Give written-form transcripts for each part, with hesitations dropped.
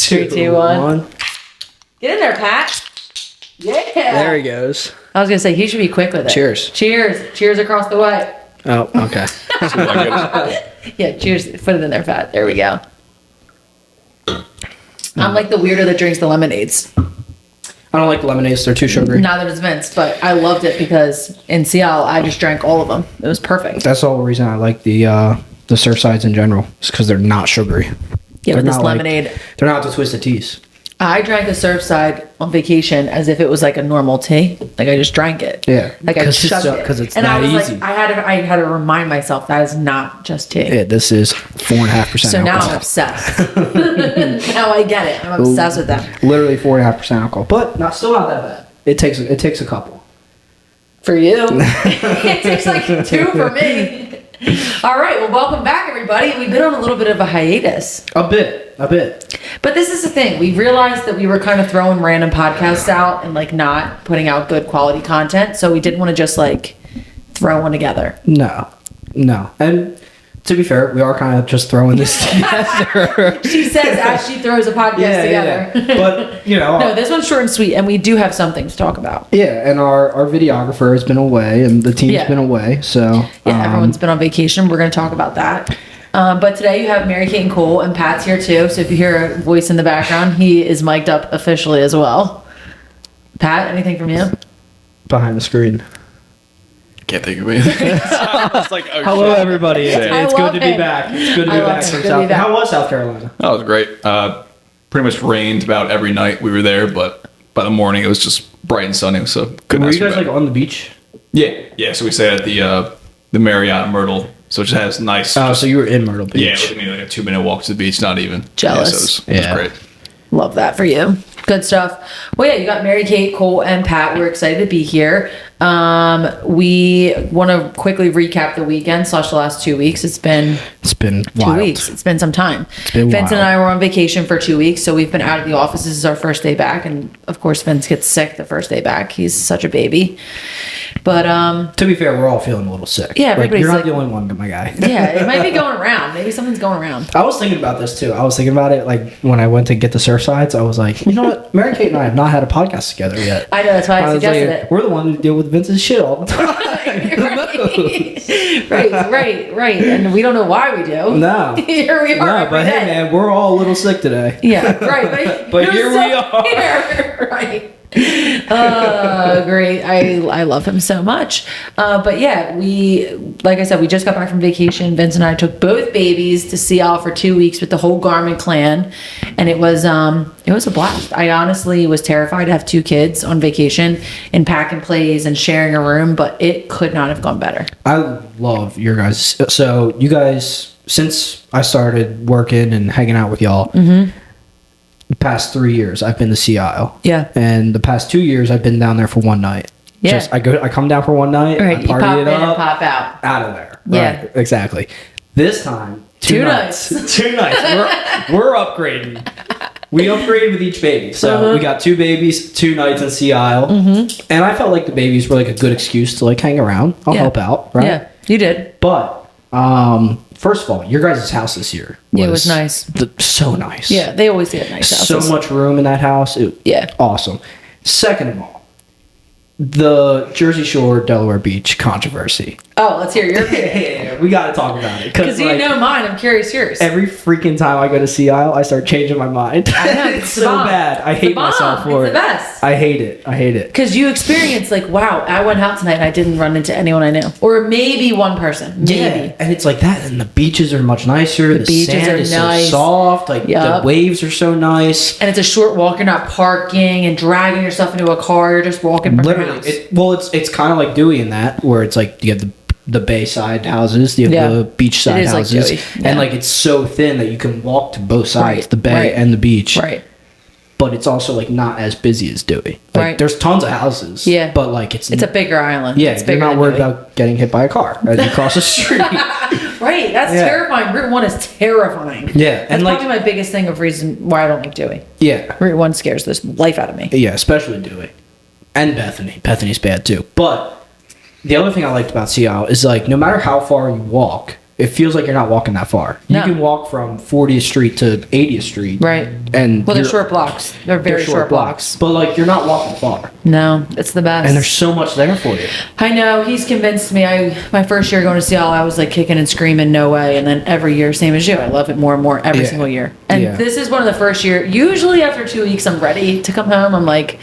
2, 3, 2, 1. 1. Get in there, Pat. Yeah. There he goes. I was going to say, he should be quick with it. Cheers. Cheers. Cheers across the way. Oh, okay. Yeah, cheers. Put it in there, Pat. There we go. I'm like the weirdo that drinks the lemonades. I don't like lemonades. They're too sugary. Neither does Vince, but I loved it because in Seattle, I just drank all of them. It was perfect. That's the whole reason I like the Surfsides in general. It's because they're not sugary. Yeah, They're with this not lemonade. They're not the Twisted Teas. I drank a Surfside on vacation as if it was like a normal tea. Like I just drank it. Yeah, Like I chugged it. because it's and that I was easy. like, I had to remind myself that is not just tea. Yeah, this is 4.5%. So now I'm alcohol. obsessed. Now I get it. I'm obsessed with them. Literally 4.5% alcohol, but still not that bad. It takes a couple. For you. It takes like 2 for me. All right. Well, welcome back, everybody. We've been on a little bit of a hiatus. A bit. But this is the thing. We realized that we were kind of throwing random podcasts out and like not putting out good quality content. So we didn't want to just like throw one together. No. And to be fair, we are kind of just throwing this together. She says as she throws a podcast together. Yeah. But, No, this one's short and sweet, and we do have something to talk about. Yeah, and our videographer has been away, and the team's been away, so... Yeah, everyone's been on vacation. We're going to talk about that. But today you have Marykate and Cole, and Pat's here too, so if you hear a voice in the background, he is mic'd up officially as well. Pat, anything from you? Behind the screen. Can't think of anything. It's like, oh, Hello, shit. everybody. It's good to be back. It's good to be back from South. How was South Carolina? That was great. Pretty much rained about every night we were there, but by the morning it was just bright and sunny, so couldn't Were ask you for guys like better. on the beach? Yeah. So we stayed at the Marriott in Myrtle, so it just has nice. Oh, so you were in Myrtle Beach. Yeah, it was maybe like a 2-minute walk to the beach, not even. Jealous. Yeah, so it was great. Love that for you. Good stuff. Well, yeah, you got Marykate, Cole, and Pat. We're excited to be here. We want to quickly recap the weekend / the last 2 weeks. It's been wild. 2 weeks. It's been some time. been Vince and wild. I were on vacation for 2 weeks, so we've been out of the office. This is our first day back, and of course, Vince gets sick the first day back. He's such a baby. But To be fair, we're all feeling a little sick. Yeah, everybody's you're not like- the only one, my guy. yeah, it might be going around. Maybe something's going around. I was thinking about this too. I was thinking about it like when I went to get the Surfsides. I was like, you know what? Marykate and I have not had a podcast together yet. I know, that's why I was suggested like, it. we're the one who deal with Vince's shit all the time. right. And we don't know why we do. No. Here we are. No, every but hey, day. man, we're all a little sick today. Yeah, right. But you're here we are. Here, right. Great. I love him so much. But yeah, like I said, we just got back from vacation. Vince and I took both babies to Seattle for 2 weeks with the whole Garmin clan, and it was a blast. I honestly was terrified to have 2 kids on vacation and pack and plays and sharing a room, but it could not have gone better. I love your guys. So you guys, since I started working and hanging out with y'all, the past 3 years I've been to Sea Isle. Yeah. And the past 2 years I've been down there for one night. Yeah. I come down for one night, Right, I you party pop it in up, and pop out. of there. Yeah. Right, exactly. This time, 2 nights. 2 nights. We're upgrading. We upgraded with each baby. So we got 2 babies, 2 nights in Sea Isle. And I felt like the babies were like a good excuse to like hang around. I'll help out, right? Yeah, you did. But first of all, your guys' house this year Yeah, it was nice. so nice. Yeah, they always get nice houses. So much room in that house. Yeah. Awesome. Second of all, the Jersey Shore, Delaware Beach controversy. Oh, let's hear your opinion. Yeah, we got to talk about it. Because you know mine, I'm curious yours. Every freaking time I go to Sea Isle, I start changing my mind. I know, It's the so bomb. bad. I It's the hate myself bomb. for It's it. the best. I hate it. Because you experience like, wow, I went out tonight and I didn't run into anyone I knew. Or maybe one person. Maybe. Yeah, and it's like that, and the beaches are much nicer. The beaches sand are is nice. so soft. Like Yup. the waves are so nice. And it's a short walk. You're not parking and dragging yourself into a car. You're just walking from your house. It's kind of like Dewey in that, where it's like you have the bayside houses, you have the beachside It is like houses, Dewey. and Yeah. like it's so thin that you can walk to both sides, Right, the bay right. and the beach. Right. But it's also like not as busy as Dewey. Like, Right. there's tons of houses. Yeah. But like it's It's a bigger island. yeah. It's You're bigger not than worried Dewey. about getting hit by a car as you cross the street. Right. That's Yeah. terrifying. Route 1 is terrifying. Yeah, That's and, like- probably my biggest thing of reason why I don't like Dewey. Yeah. Route 1 scares the life out of me. Yeah, especially Dewey. And Bethany. Bethany's bad too. But the other thing I liked about Sea Isle is like no matter how far you walk, it feels like you're not walking that far. No. You can walk from 40th Street to 80th Street. Right. And Well, they're you're- short blocks. They're very short blocks. But like you're not walking far. No, it's the best. And there's so much there for you. I know. He's convinced me. My first year going to Seattle, I was like kicking and screaming, no way. And then every year, same as you, I love it more and more every Yeah. single year. And Yeah. this is one of the first year. Usually after 2 weeks, I'm ready to come home. I'm like,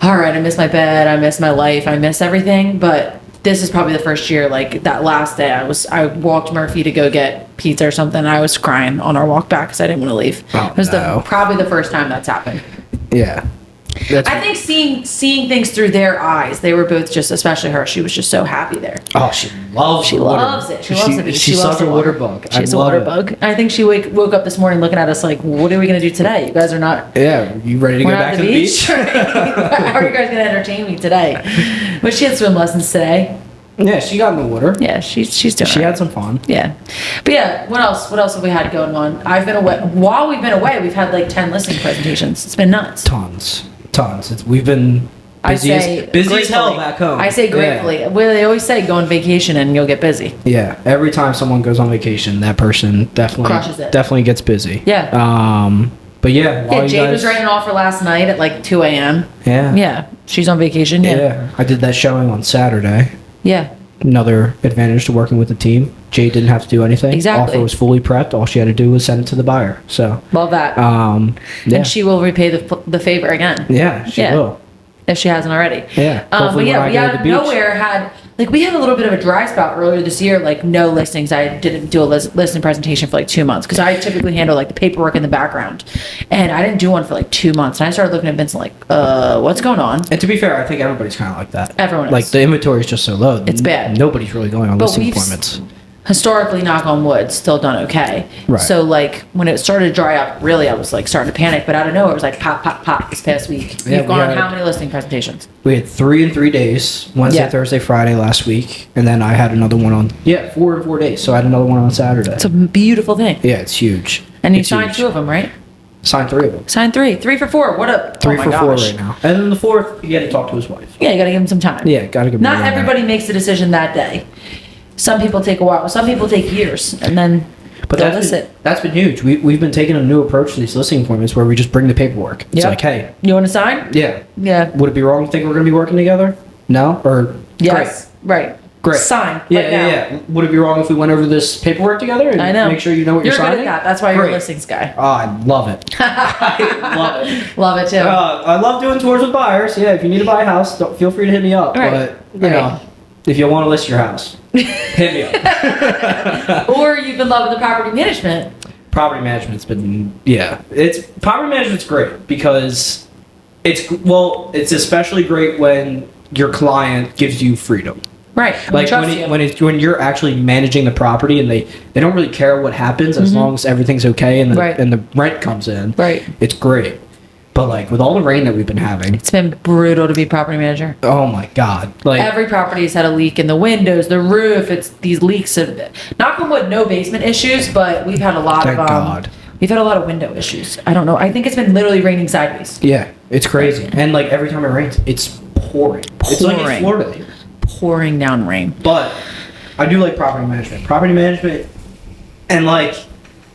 all right, I miss my bed, I miss my life, I miss everything. But this is probably the first year. Like that last day, I walked Murphy to go get pizza or something. And I was crying on our walk back because I didn't want to leave. Oh, it was no. probably the first time that's happened. Yeah. I think seeing things through their eyes, they were both just, especially her, she was just so happy there. Oh, she loves She loves it. She loves the beach. She's loves such a the water bug. She's I a love water it. bug. I think she woke up this morning looking at us like, what are we going to do today? You guys are not. Yeah, you ready to go We're not back at to the beach? How are you guys going to entertain me today? But she had swim lessons today. Yeah, she got in the water. Yeah, she's doing She all right. had some fun. Yeah. But yeah, what else have we had going on? I've been away. While we've been away, we've had like 10 listening presentations. It's been nuts. Tons. We've been busy as hell gratefully. back home. I say Yeah. gratefully. Well, they always say go on vacation and you'll get busy. Yeah, every time someone goes on vacation, that person Crushes it. definitely gets busy. Yeah. But yeah, while Yeah, you Jade guys, was writing an offer last night at like 2 a.m. Yeah. Yeah, she's on vacation. Yeah. I did that showing on Saturday. Yeah. Another advantage to working with the team. Jade didn't have to do anything. Exactly. Offer was fully prepped. All she had to do was send it to the buyer. So, Love that. yeah. And she will repay the favor again. Yeah, she Yeah. will. If she hasn't already. Yeah, But hopefully yeah, when I we go to out the of beach. nowhere we had a little bit of a dry spell earlier this year, like no listings. I didn't do a listing presentation for like 2 months because I typically handle like the paperwork in the background. And I didn't do one for like 2 months. And I started looking at Vincent like, what's going on? And to be fair, I think everybody's kind of like that. Everyone is. Like the inventory is just so low. It's bad. Nobody's really going on But listing we've appointments. historically, knock on wood, still done okay. Right. So like when it started to dry up, really I was like starting to panic, but out of nowhere it was like pop, pop, pop this past week. Yeah, You've gone we on had- how many listing presentations? We had 3 in 3 days. Wednesday, Yeah. Thursday, Friday last week. And then I had another one on, 4 in 4 days. So I had another one on Saturday. It's a beautiful thing. Yeah, it's huge. And you It's signed huge. 2 of them, right? Signed 3 of them. Signed 3. 3 for 4. What a 3 oh my for 4 gosh. right now. And then the 4th, he had to talk to his wife. Yeah, you gotta give him some time. Yeah, gotta give him Not a little everybody makes the decision that day. Some people take a while. Some people take years, and then But they'll that's list it. that's been huge. We've been taking a new approach to these listing appointments where we just bring the paperwork. It's Yep. like, hey, You want to sign? yeah, Yeah. would it be wrong to think we're going to be working together? No? Or, Yes. Right. great. Sign. Yeah, right yeah, now. yeah. Would it be wrong if we went over this paperwork together and I know. make sure you know what you're, You're good signing? at that. That's why you're a Great. listings guy. Oh, I love it. I love it. Love it too. I love doing tours with buyers. Yeah, if you need to buy a house, feel free to hit me up. Right. But, you Right. know, if you want to list your house, hit me up. Or you've been loving the property management. Property management's been, property management's great because it's especially great when your client gives you freedom. Right. Like trust you. when you're actually managing the property and they don't really care what happens as long as everything's okay and the Right. and the rent comes in. Right. It's great. But like with all the rain that we've been having, It's been brutal to be property manager. oh my god. Like Every property's had a leak in the windows, the roof. It's these leaks of, knock on wood, no basement issues, but we've had a lot Thank of God. We've had a lot of window issues. I don't know. I think it's been literally raining sideways. yeah, it's crazy. And like every time it rains, it's pouring. It's like Pouring. it's Florida here. Pouring down rain. But I do like property management. Property management, and like,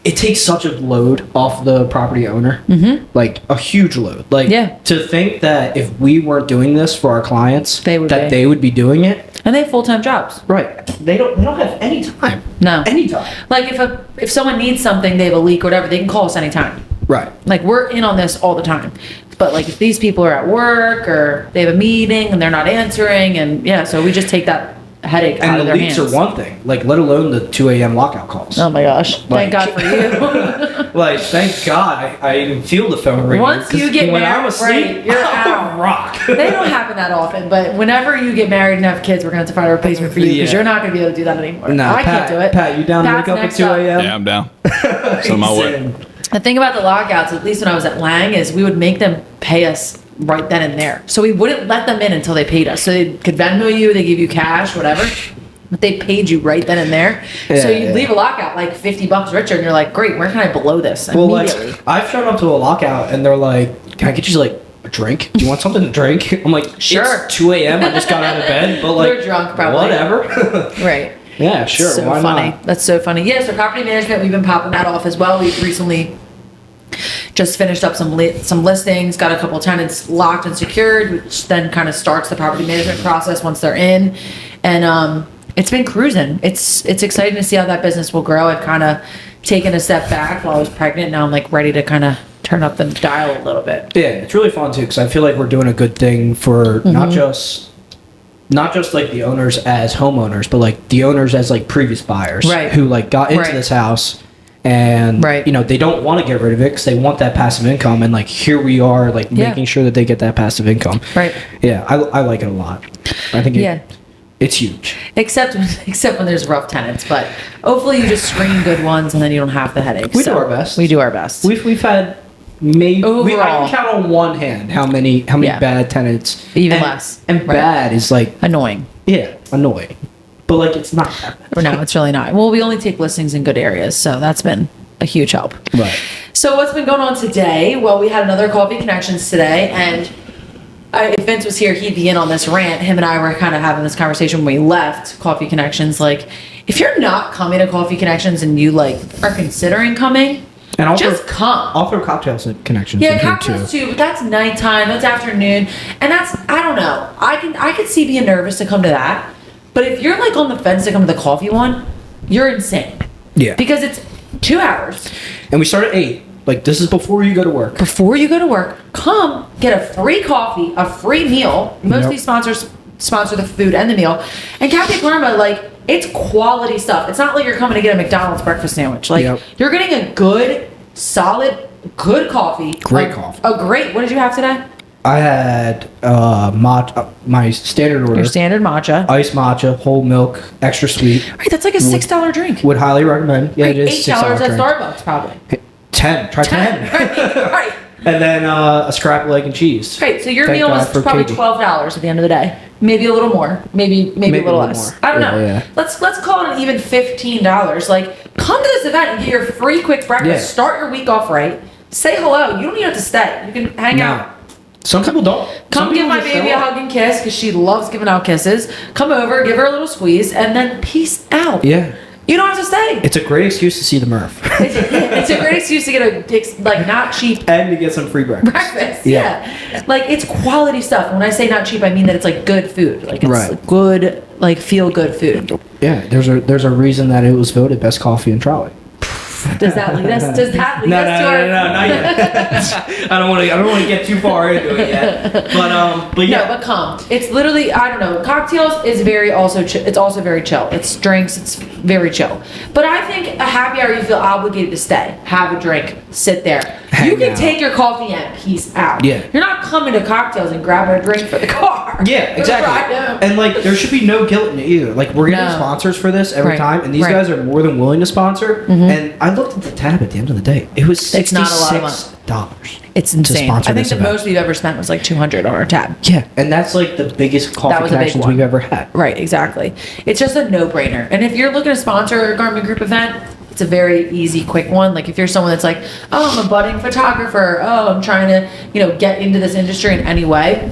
it takes such a load off the property owner. Mm-hmm. Like a huge load. Like Yeah. to think that if we weren't doing this for our clients, They would that be. they would be doing it. And they have full-time jobs. Right. They don't have any time. No. Any time. Like if someone needs something, they have a leak or whatever, they can call us anytime. Right. Like we're in on this all the time. But like if these people are at work or they have a meeting and they're not answering, and yeah, so we just take that headache out And of the their leaks hands. are one thing. Like let alone the 2 a.m. lockout calls. Oh my gosh. Like- Thank God for you. Like thank God I even feel the phone ringing. Once you 'cause get when married, I'm asleep, right, you're I'm out. a rock. They don't happen that often, but whenever you get married and have kids, we're gonna have to find a replacement for you because Yeah. you're not gonna be able to do that anymore. Nah, I can't Pat, do it. Pat, you down to Pat's wake up at next 2 a.m.? Yeah, I'm down. So my way. Listen, The thing about the lockouts, at least when I was at Lang, is we would make them pay us right then and there. So we wouldn't let them in until they paid us. So they could Venmo you, they give you cash, whatever. But they paid you right then and there. So Yeah, you yeah. leave a lockout like $50 richer, and you're like, great, where can I blow this Well, immediately? like, I've shown up to a lockout and they're like, can I get you like a drink? Do you want something to drink? I'm like, Sure. It's 2 a.m. I just got out of bed, but like, They're drunk, probably. Whatever. Right. Yeah, sure. So Why funny. not? That's so funny. Yeah, so property management, we've been popping that off as well. We've recently just finished up some listings, got a couple tenants locked and secured, which then kind of starts the property management process once they're in. And it's been cruising. It's exciting to see how that business will grow. I've kind of taken a step back while I was pregnant. Now I'm like ready to kind of turn up the dial a little bit. Yeah, it's really fun too because I feel like we're doing a good thing for not just like the owners as homeowners, but like the owners as like previous buyers, Right. who like got into Right. this house and Right. you know they don't want to get rid of it because they want that passive income, and like here we are like Yeah. making sure that they get that passive income. Right. Yeah, I like it a lot. I think Yeah. it's huge. Except when there's rough tenants, but hopefully you just screen good ones and then you don't have the headache. We do our best. We do our best. We've had maybe I Overall. can count on one hand how many Yeah. bad tenants. Even and, less. And Right. bad is like Annoying. annoying, but like it's not that bad. Or no, it's really not. Well, we only take listings in good areas, so that's been a huge help. Right. So what's been going on today? Well, we had another Coffee Connections today, and if Vince was here, he'd be in on this rant. Him and I were kind of having this conversation when we left Coffee Connections. Like, if you're not coming to Coffee Connections and you like are considering coming, And I'll just throw, come. I'll throw cocktails and connections Yeah, in here cocktails too. too, but that's nighttime, that's afternoon, and that's, I don't know. I could see being nervous to come to that, but if you're like on the fence to come to the coffee one, you're insane. Yeah. Because it's 2 hours. And we start at 8. Like this is before you go to work. Before you go to work, come get a free coffee, a free meal. Most of Yep. these sponsors sponsor the food and the meal. And Cafe Karma, like, it's quality stuff. It's not like you're coming to get a McDonald's breakfast sandwich. Like, Yep. you're getting a good, solid, good coffee. Great coffee. A great, what did you have today? I had my standard order. Your standard matcha. Iced matcha, whole milk, extra sweet. Right, that's like a $6 drink. Would highly recommend. Yeah, Right, it is $8 $6 at drink. Starbucks, probably. 10. Try 10. Right. And then a scrappled egg and cheese. Right, so your Thank meal God was for probably Katie. $12 at the end of the day. Maybe a little more. Maybe a little less. more. I don't know. Yeah. Let's call it an even $15. Like, come to this event and get your free quick breakfast. Yeah. Start your week off right. Say hello. You don't even have to stay. You can hang out. Some people don't. Come Some give people my just baby show a up. hug and kiss because she loves giving out kisses. Come over, give her a little squeeze, and then peace out. Yeah. You don't have to stay. It's a great excuse to see the Murph. It's a great excuse to get a like not cheap And to get some free breakfast. breakfast. Yeah. Yeah. Like, it's quality stuff. When I say not cheap, I mean that it's like good food. Like, it's Right. good, like feel good food. Yeah, there's a reason that it was voted best coffee in Trolley. Does that lead us? Does that lead No, us to our? not yet. I don't want to get too far into it yet. But No, yeah. but come. It's literally, I don't know. Cocktails is very also. It's also very chill. It's drinks. It's very chill. But I think a happy hour, you feel obligated to stay, have a drink, sit there. Hang You can out. take your coffee and peace out. Yeah. You're not coming to cocktails and grabbing a drink for the car. Yeah, exactly. Right home. And like, there should be no guilt in it either. Like, we're getting No. sponsors for this every Right, time, and these right. guys are more than willing to sponsor. And I looked at the tab at the end of the day; it was It's not a lot of money. $66. It's insane. sponsor I think this the event. most we've ever spent was like 200 on our tab. Yeah, and that's like the biggest coffee was a big connections one. we've ever had. Right, exactly. It's just a no-brainer. And if you're looking to sponsor a Garmin Group event, it's a very easy, quick one. Like, if you're someone that's like, oh, I'm a budding photographer. Oh, I'm trying to, get into this industry in any way.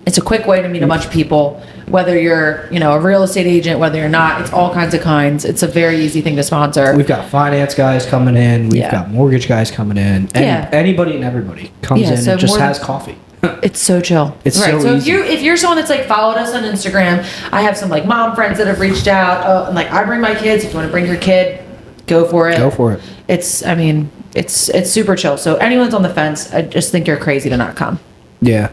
It's a quick way to meet a bunch of people, whether you're, a real estate agent, whether you're not. It's all kinds of kinds. It's a very easy thing to sponsor. We've got finance guys coming in. We've Yeah. got mortgage guys coming in. And Yeah. anybody and everybody comes Yeah, in so and just more than- has coffee. It's so chill. It's right. so So easy. if you're someone that's like followed us on Instagram, I have some like mom friends that have reached out. And like, I bring my kids. If you want to bring your kid, go for it. Go for it. It's super chill. So anyone's on the fence, I just think you're crazy to not come. Yeah.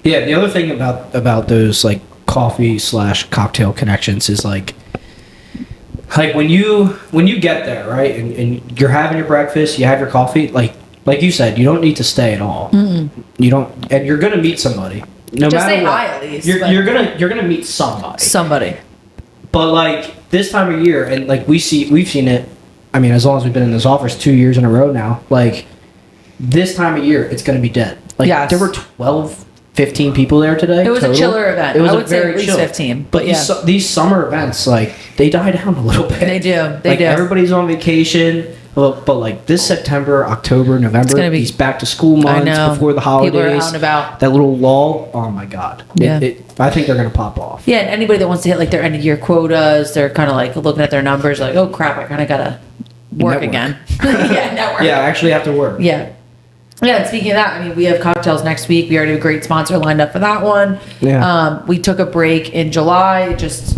Yeah, the other thing about those like coffee / cocktail connections is like when you get there, right, and you're having your breakfast, you have your coffee, like you said, you don't need to stay at all. You don't, and you're gonna meet somebody. No Just matter say what. hi at least, You're, but- you're gonna meet somebody. Somebody. But like this time of year, and like we've seen it. I mean, as long as we've been in this office 2 years in a row now, like this time of year, it's gonna be dead. Like Yes. there were 12, 15 people there today. It was total. a chiller event. It was I a would say very at least chill. 15, But yeah. these summer events, like they die down a little bit. They do. They like do. everybody's on vacation. But like this September, October, November, gonna be- these back to school months know. before the holidays. People are out and about. That little lull. Oh my God. Yeah. I think they're gonna pop off. Yeah, and anybody that wants to hit like their end of year quotas, they're kind of like looking at their numbers, like, oh crap, I kind of gotta work Network. again. Yeah, network. Yeah, I actually have to work. Yeah. Yeah, and speaking of that, I mean, we have cocktails next week. We already have a great sponsor lined up for that one. Yeah. We took a break in July. It just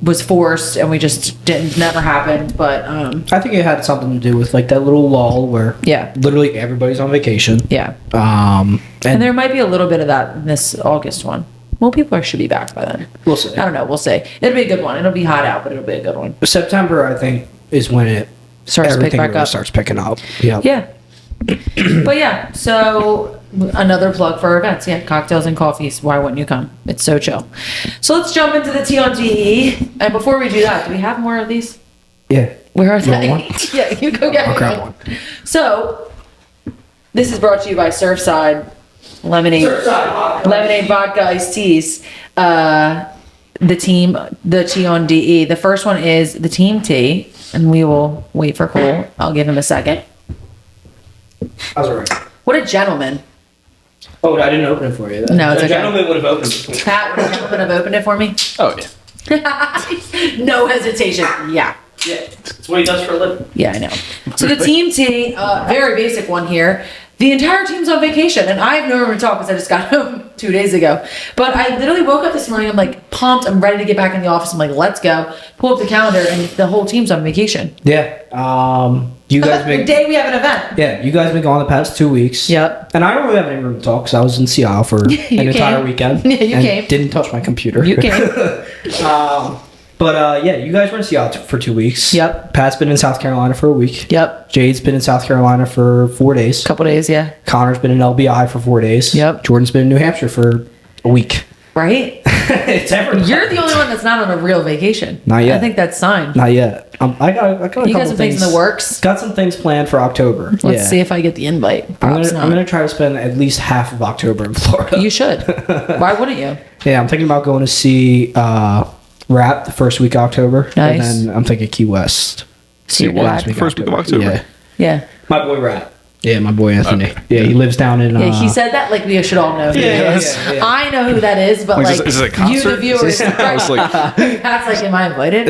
was forced, and we just never happened. But I think it had something to do with like that little lull where yeah, literally everybody's on vacation. yeah. And And there might be a little bit of that in this August one. Well, people should be back by then. we'll see. I don't know. We'll see. It'll be a good one. It'll be hot out, but it'll be a good one. September, I think, is when it Starts to pick everything back really up. starts picking up. Yeah. Yeah. But yeah, so another plug for our events. Yeah, cocktails and coffees. Why wouldn't you come? It's so chill. So let's jump into the T on DE. And before we do that, do we have more of these? Yeah. Where are You want they? one? Yeah, you go get I'll me grab one. one. So this is brought to you by Surfside Lemonade. Lemonade vodka iced teas. The T on DE. The first one is the team tea, and we will wait for Cole. I'll give him a second. How's it right? What a gentleman. Oh, I didn't open it for you. No, it's a okay. gentleman would have opened it. Pat, would a gentleman have opened it for me? Oh yeah. No hesitation. Yeah. Yeah. That's what he does for a living. Yeah, I know. So the team tea, very basic one here. The entire team's on vacation, and I have no room to talk because I just got home 2 days ago. But I literally woke up this morning, I'm like pumped, I'm ready to get back in the office. I'm like, let's go. Pull up the calendar, and the whole team's on vacation. Yeah. You guys The been day we have an event. yeah, you guys been gone the past 2 weeks. Yep. And I don't really have any room to talk because I was in Seattle for an entire came. weekend. Yeah, you and came. Didn't touch my computer. You came. But yeah, you guys were in Seattle for 2 weeks. Yep. Pat's been in South Carolina for a week. Yep. Jade's been in South Carolina for 4 days. Couple days, yeah. Connor's been in LBI for 4 days. Yep. Jordan's been in New Hampshire for a week. Right? It's everybody. You're the only one that's not on a real vacation. Not yet. I think that's sign. Not yet. I got a couple You got some things in the works? Got some things planned for October. Let's see if I get the invite. I'm Perhaps gonna, not. I'm gonna try to spend at least half of October in Florida. You should. Why wouldn't you? Yeah, I'm thinking about going to see Rap the first week of October. Nice. And then I'm thinking Key West. See what? last week First week of October. Yeah. Yeah. My boy Rap. Yeah, my boy Anthony. Okay. Yeah, he lives down in. Yeah, he said that like we should all know who Yeah, he is. yeah, yeah. I know who that is, but Wait, like is it a you, concert? the viewers, I was like, Pat's like, am I invited?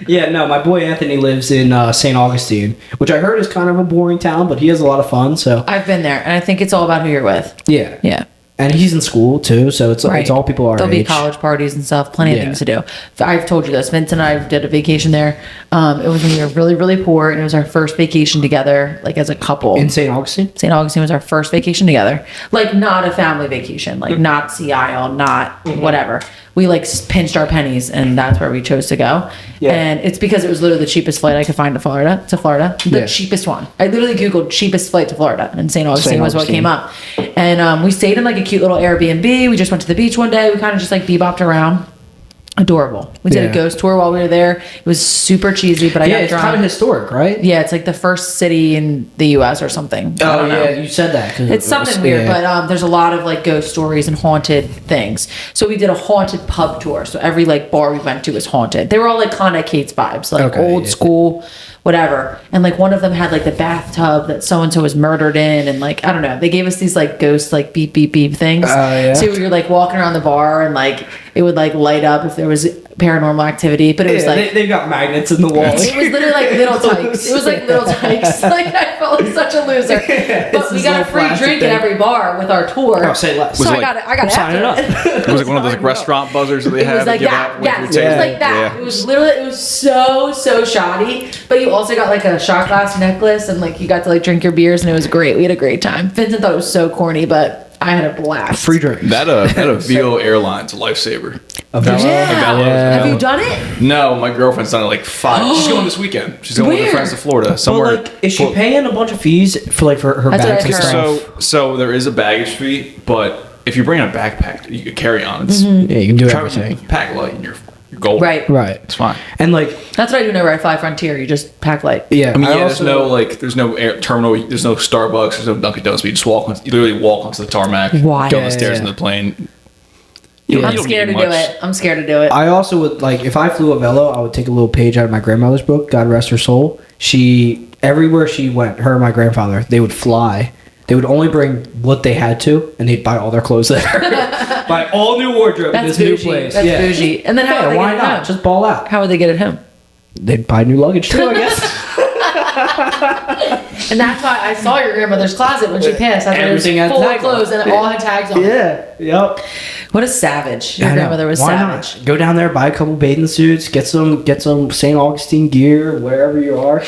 Yeah, no, my boy Anthony lives in St. Augustine, which I heard is kind of a boring town, but he has a lot of fun. So I've been there, and I think it's all about who you're with. yeah, Yeah. and he's in school too, so it's all people our There'll age. be college parties and stuff. Plenty of Yeah. things to do. I've told you this. Vince and I did a vacation there. It was when we were really, really poor, and it was our first vacation together, like as a couple. In St. Augustine. St. Augustine was our first vacation together. Like not a family vacation, like not Sea Isle, not whatever. We like pinched our pennies and that's where we chose to go. Yeah. And it's because it was literally the cheapest flight I could find to Florida. The Yeah. cheapest one. I literally Googled cheapest flight to Florida and St. Augustine was what Augustine. came up. And we stayed in like a cute little Airbnb. We just went to the beach one day. We kind of just like bebopped around. Adorable. We did Yeah. a ghost tour while we were there. It was super cheesy, but I Yeah, got it's drunk. kind of historic, right? Yeah, it's like the first city in the U.S. or something. I Oh don't know. yeah, you said that. 'cause It's it something was- weird, yeah. but there's a lot of like ghost stories and haunted things. So we did a haunted pub tour. So every like bar we went to was haunted. They were all like kind of Kate's vibes, like Okay, old yeah. school, whatever. And like one of them had like the bathtub that so and so was murdered in, and like I don't know. They gave us these like ghost like beep beep beep things. Oh, yeah? So we were like walking around the bar and like it would like light up if there was paranormal activity, but it was Yeah, like. they've got magnets in the walls. It was literally like little tykes. It was like little tykes. Like I felt like such a loser. But It's we this got a little free plastic drink thing. at every bar with our tour. Oh, say less. So Was it I like- got it. I got I'm signing after up. it. it was like one of those like restaurant buzzers that they It have was like give that. out with Yes, your it was table. like that. Yeah. It was literally. It was so shoddy. But you also got like a shot glass necklace, and like you got to like drink your beers, and it was great. We had a great time. Vincent thought it was so corny, but I had a blast. Free drink. That a VO Airlines a lifesaver. Yeah. Have you done it? No, my girlfriend's done it like 5. She's going this weekend. She's going with her Where? friends to Florida. Somewhere. But like, is she paying a bunch of fees for her That's what bags I and heard. stuff? So there is a baggage fee, but if you bring a backpack, you can carry on. It's Yeah, you can do travel- everything. pack light and you're golden. Right. Right. It's fine. And like, That's what I do whenever I fly Frontier. You just pack light. yeah, I mean, yeah, also- there's no air terminal, there's no Starbucks, there's no Dunkin' Donuts. But you just you literally walk onto the tarmac, Why? go Yeah, on the stairs yeah. into the plane. I'm scared to do it. I'm scared to do it. I also would, like, if I flew a Velo, I would take a little page out of my grandmother's book, God rest her soul. Everywhere she went, her and my grandfather, they would fly. They would only bring what they had to, and they'd buy all their clothes there. Buy all new wardrobe in this new place. That's bougie. And then how would they why get it not? home? Just ball out. How would they get it home? They'd buy new luggage too, I guess. And that's why I saw your grandmother's closet when she passed. I Everything it was had full of tags on clothes it. and it all had tags on it. Yeah. Yep. What a savage. Your I know. grandmother was Why savage. not? Go down there, buy a couple bathing suits, get some St. Augustine gear, wherever you are.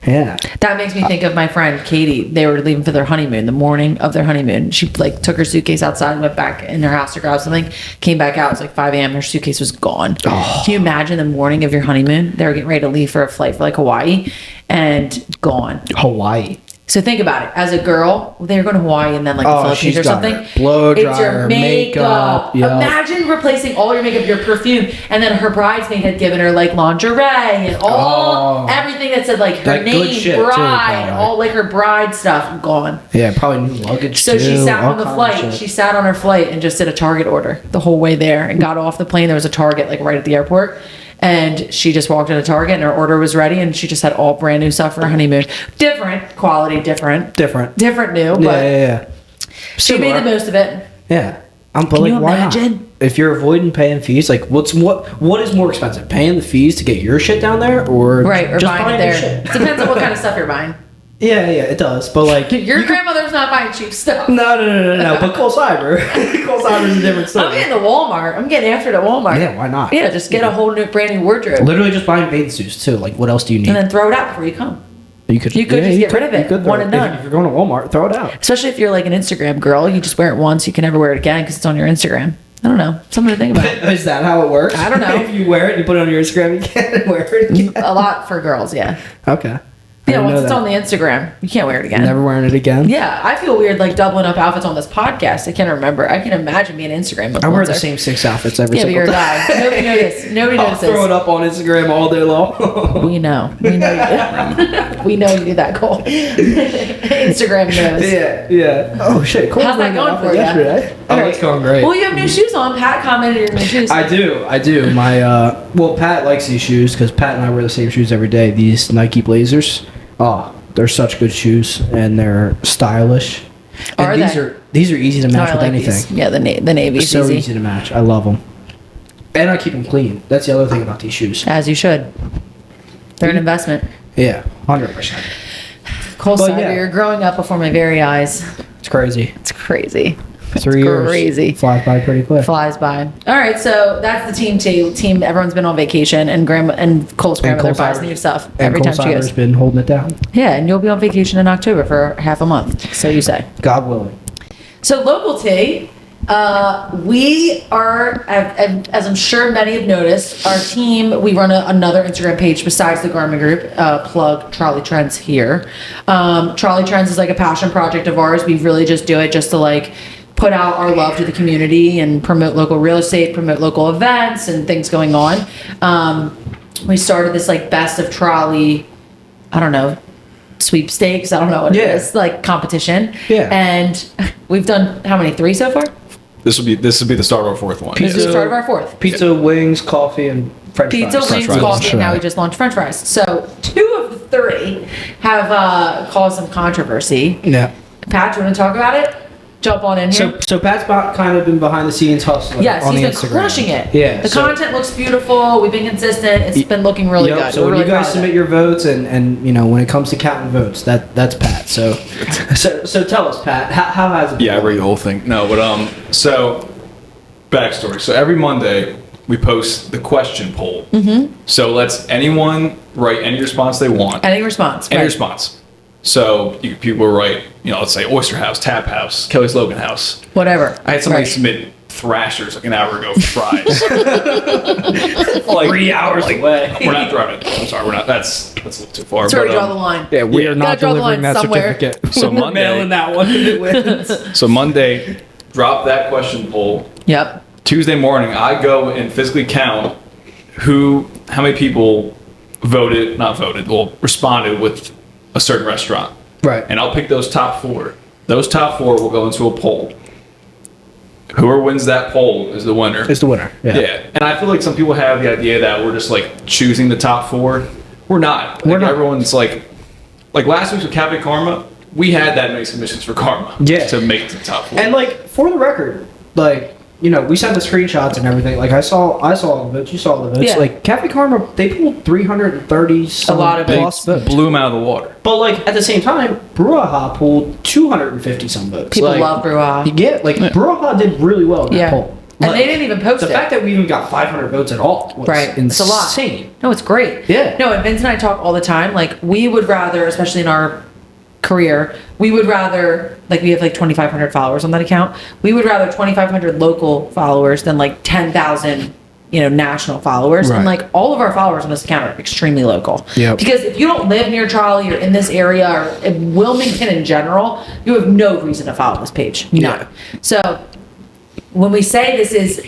Yeah. That makes me think of my friend Katie. They were leaving for their honeymoon, the morning of their honeymoon. She like took her suitcase outside, went back in her house to grab something, came back out. It was like 5 a.m. Her suitcase was gone. Oh. Can you imagine the morning of your honeymoon? They were getting ready to leave for a flight for like Hawaii and gone. Hawaii. So think about it. As a girl, they were going to Hawaii and then like the Philippines she's or got something. her blow It's dryer, your makeup. Yep. Imagine replacing all your makeup, your perfume, and then her bridesmaid had given her like lingerie and everything that said like her That good name, shit, too, bride, probably. all like her bride stuff gone. Yeah, probably new luggage So too. she sat all on the kinds of flight. shit. She sat on her flight and just did a Target order the whole way there and got off the plane. There was a Target like right at the airport. And she just walked into Target and her order was ready and she just had all brand new stuff for her honeymoon. Different quality, different new, but Yeah. she made the most of it. Yeah. But Can like, you why imagine? not? If you're avoiding paying fees, like what is more expensive? Paying the fees to get your shit down there or Right, or just buying it your there. shit? Depends on what kind of stuff you're buying. Yeah, it does. But like Your grandmother's not buying cheap stuff. No. But Cole Cyber. Cole Cyber's a different story. I'm getting to Walmart. I'm getting after it at Walmart. Yeah, why not? Yeah, just get a whole new brand new wardrobe. Literally just buying bathing suits too. Like what else do you need? And then throw it out before you come. You could just get rid of it. throw One and done. If you're going to Walmart, throw it out. Especially if you're like an Instagram girl, you just wear it once, you can never wear it again because it's on your Instagram. I don't know. Something to think about. Is that how it works? I don't know. If you wear it, you put it on your Instagram, you can't wear it again. A lot for girls, yeah. Okay. Yeah, once it's on the Instagram, you can't wear it again. Never wearing it again. Yeah, I feel weird like doubling up outfits on this podcast. I can't remember. I can imagine being Instagram influencer. I wear the same 6 outfits every Yeah, but single you're a time. guy. Nobody notices. Nobody I'll notices. throw it up on Instagram all day long. We know. We know you do. We know you do that, Cole. Instagram knows. Yeah. Oh shit. Cool. How's that going for you? Yesterday. Oh, it's going great. Well, you have new shoes on. Pat commented your new shoes. I do. My Pat likes these shoes because Pat and I wear the same shoes every day. These Nike Blazers. Oh, they're such good shoes and they're stylish. Are And they? these are easy to match I with like anything. these. Yeah, the navy's So easy. easy to match. I love them. And I keep them clean. That's the other thing about these shoes. As you should. They're an investment. Yeah, 100%. Cole But Cyber, yeah. you're growing up before my very eyes. It's crazy. It's crazy. 3 years. crazy. Flies by pretty quick. Flies by. All right, so that's the team. Everyone's been on vacation, and Cole's grandmother buys new stuff every time she Cyber's goes. been holding it down. Yeah, and you'll be on vacation in October for half a month. So you say. God willing. So local tea, we are, as I'm sure many have noticed, our team, we run another Instagram page besides the Garmin Group, plug Trolley Trends here. Trolley Trends is like a passion project of ours. We really just do it just to like put out our love to the community and promote local real estate, promote local events and things going on. We started this like best of trolley, I don't know, sweepstakes. I don't know what it is, like competition. Yeah. And we've done how many? 3 so far? This will be the start of our 4th one. This is the start of our 4th. Pizza, wings, coffee, and French Pizza, fries. wings, fries. coffee, and now Right. we just launched French fries. So 2 of the 3 have caused some controversy. Yeah. Pat, do you want to talk about it? Jump on in here. So Pat's kind of been behind the scenes hustling. Yes, on he's the been Instagram. crushing it. Yeah. The content looks beautiful. We've been consistent. It's been looking really Yep, good. so We're when really you guys proud of submit it. your votes and you know when it comes to counting votes, that's Pat. So tell us, Pat, how has it been? Yeah, I read the whole thing. No, but so backstory. So every Monday we post the question poll. Mm-hmm. So let's anyone write any response they want. Any response? Any right. response. So people will write, let's say Oyster House, Tap House, Kelly's Logan House. Whatever. I had somebody Right. submit Thrashers like an hour ago for fries. like 3 hours away. We're not driving. I'm sorry, we're not. That's a little too far. That's where we but, draw the line. Yeah, we are not Gotta draw the delivering line that somewhere. certificate. So We're Monday- mailing that one if it wins. So Monday, drop that question poll. Yep. Tuesday morning, I go and physically count how many people responded with a certain restaurant. Right. And I'll pick those top 4. Those top 4 will go into a poll. whoever wins that poll is the winner. It's the winner. Yeah. And I feel like some people have the idea that we're just like choosing the top 4. We're not. We're Like, not. Everyone's like last week with Cafe Karma, we had that many submissions for Karma. Yeah. To make it to the top 4. And like for the record, like we sent the screenshots and everything. Like I saw all the votes. You saw the votes. Yeah. Like Cafe Karma, they pulled 330 some A lot of plus votes. votes. blew them out of the water. But like at the same time, Bruaha pulled 250 some votes. People like, love Bruaha. You get Bruaha did really well in that Yeah. poll. And Like, they didn't even post the it. fact that we even got 500 votes at all was Right. insane. It's a lot. No, it's great. Yeah. No, and Vince and I talk all the time. Like, we would rather, especially in our career, we would rather, like, we have like 2,500 followers on that account. We would rather 2,500 local followers than like 10,000, national followers. And Right. like all of our followers on this account are extremely local. Yep. Because if you don't live near Trolley or in this area or in Wilmington in general, you have no reason to follow this page. None. Yeah. So when we say this is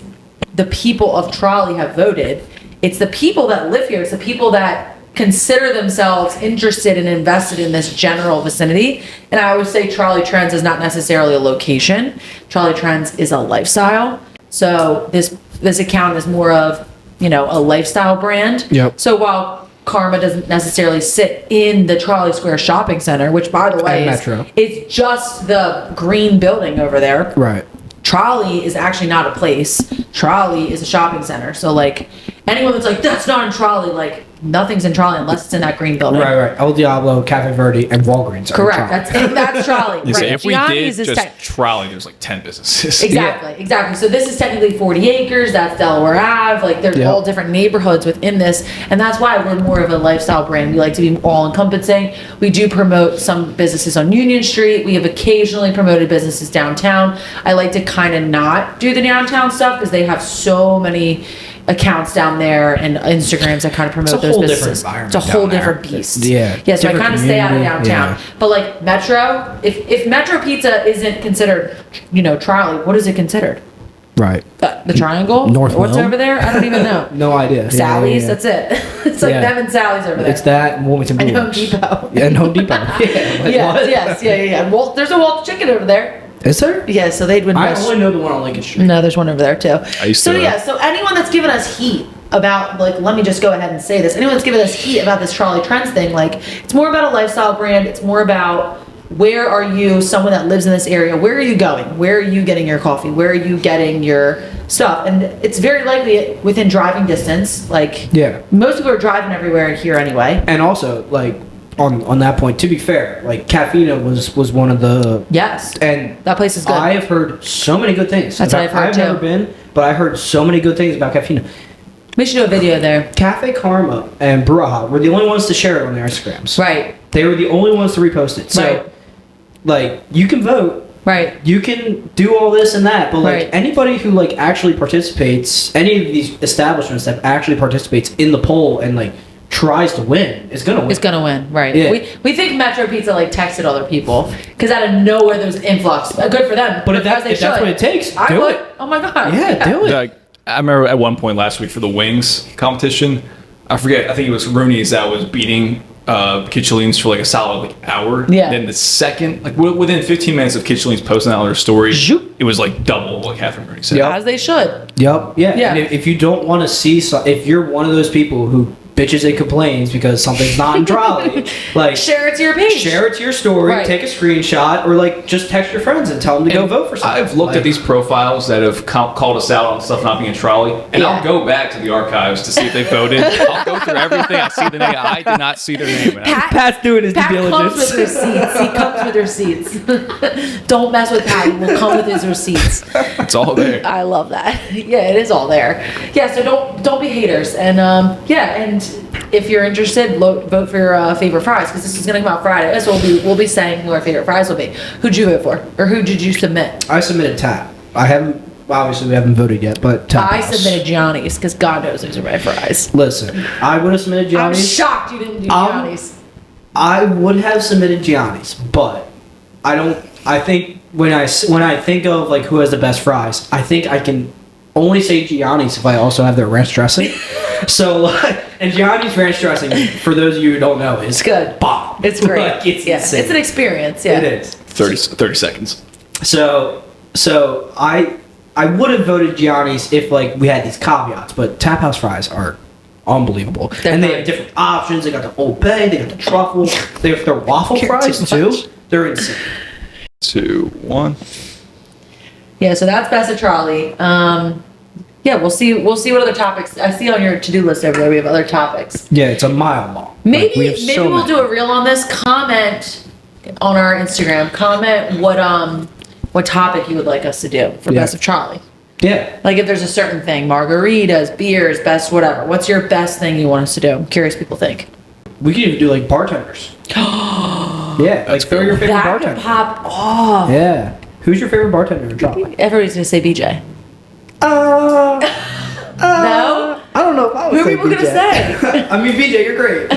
the people of Trolley have voted, it's the people that live here. It's the people that consider themselves interested and invested in this general vicinity. And I always say Trolley Trends is not necessarily a location. Trolley Trends is a lifestyle. So this account is more of, a lifestyle brand. Yep. So while Karma doesn't necessarily sit in the Trolley Square Shopping Center, which by the way And is Metro. it's just the green building over there. Right. Trolley is actually not a place. Trolley is a shopping center. So like anyone that's like, that's not in Trolley, like nothing's in Trolley unless it's in that green building. Right. El Diablo, Cafe Verde, and Walgreens. Are Correct. in Trolley. That's Trolley. You say, Right. if we Gianni's did is just Trolley, there's like 10 businesses. Exactly. So this is technically 40 acres. That's Delaware Ave. Like there's Yep. all different neighborhoods within this, and that's why we're more of a lifestyle brand. We like to be all encompassing. We do promote some businesses on Union Street. We have occasionally promoted businesses downtown. I like to kind of not do the downtown stuff because they have so many accounts down there and Instagrams that kind of promote It's a those whole different businesses. environment It's a whole down there. different beast. Yeah. Yeah. So I Different kind of stay out of community, downtown. yeah. But like Metro, if Metro Pizza isn't considered, Trolley, what is it considered? Right. The Triangle? North What's Will? over there? I don't even know. No idea. Sally's, Yeah. that's it. It's like Yeah. them and Sally's over there. It's that and Wilmington And Home Brewers. Depot. Yeah, and Home Depot. Yeah. Like, what? Yes. Well, there's a Walt's Chicken over there. Is there? Yeah, so they'd win I best. only know the one on Lincoln Street. No, there's one over there too. I used so to- yeah, so anyone that's given us heat about, like, let me just go ahead and say this. Anyone that's given us heat about this Trolley Trends thing, like, it's more about a lifestyle brand. It's more about where are you, someone that lives in this area, where are you going? Where are you getting your coffee? Where are you getting your stuff? And it's very likely within driving distance. Like, Yeah. most people are driving everywhere here anyway. And also, like, on that point, to be fair, like, Cafina was one of the... Yes. And That place is good. I have heard so many good things. That's what I've heard, I've too. never been, but I heard so many good things about Cafina. We should do a video there. Cafe Karma and Bruaha were the only ones to share it on their Instagrams. Right. They were the only ones to repost it. So, Right. like, you can vote. Right. You can do all this and that, but like Right. anybody who like actually participates, any of these establishments that actually participates in the poll and like tries to win is gonna win. It's gonna win, right? Yeah. We think Metro Pizza like texted other people because out of nowhere there's an influx. Good for them. But if Because that's what it takes, I do would. it. Oh my god. Yeah, do it. Like, I remember at one point last week for the wings competition, I forget, I think it was Rooney's that was beating Kitchelines for like a solid like hour. Yeah. Then the second, like within 15 minutes of Kitchelines posting out their story, Zoop. it was like double what Catherine Rooney said. Yep. As they should. Yep. Yeah. Yeah. And if you don't want to see, if you're one of those people who bitches and complains because something's not in Trolley, like Share it to your page. share it to your story, Right. take a screenshot, or like just text your friends and tell them to go And vote for something. I've looked Like, at these profiles that have called us out on stuff not being Trolley, and Yeah. I'll go back to the archives to see if they voted. I'll go through everything. I see the name. I did not see their name. Pat's doing his Pat due comes with diligence. receipts. He comes with receipts. Don't mess with Pat. He will come with his receipts. It's all there. I love that. Yeah, it is all there. Yeah, so don't be haters. And yeah, and if you're interested, vote for your favorite fries because this is gonna come out Friday. So we'll be saying who our favorite fries will be. Who'd you vote for, or who did you submit? I submitted Tap. I haven't. Obviously, we haven't voted yet, but Tap. I House. submitted Gianni's because God knows those are my fries. Listen, I would have submitted I'm Gianni's. shocked you didn't do Um, Gianni's. I would have submitted Gianni's, but I don't. I think when I think of like who has the best fries, I think I can only say Gianni's if I also have their ranch dressing. So, and Gianni's ranch dressing, for those of you who don't know, is It's good. bomb. It's great. Like, it's yeah, insane. it's an experience. Yeah, It is. 30 seconds. So I I would have voted Gianni's if like we had these caveats, but Tap House fries are unbelievable, and they have different options. They got the Old Bay, they got the truffle, they have their waffle fries too. They're insane. 2, 1. Yeah, so that's Best of Trolley. Yeah, we'll see what other topics. I see on your to-do list over there we have other topics. Yeah, it's a mile long. Maybe Like, we have maybe so we'll many. do a reel on this. Comment on our Instagram. Comment what topic you would like us to do for Yeah. Best of Trolley. Yeah, Like if there's a certain thing, margaritas, beers, best whatever. What's your best thing you want us to do? I'm curious people think. we could even do like bartenders. Yeah, like throw your favorite That bartender. could pop off. Yeah, who's your favorite bartender in Trolley? Everybody's gonna say BJ. No, I don't know if I would Who are say people gonna BJ. say? I mean, BJ, you're great.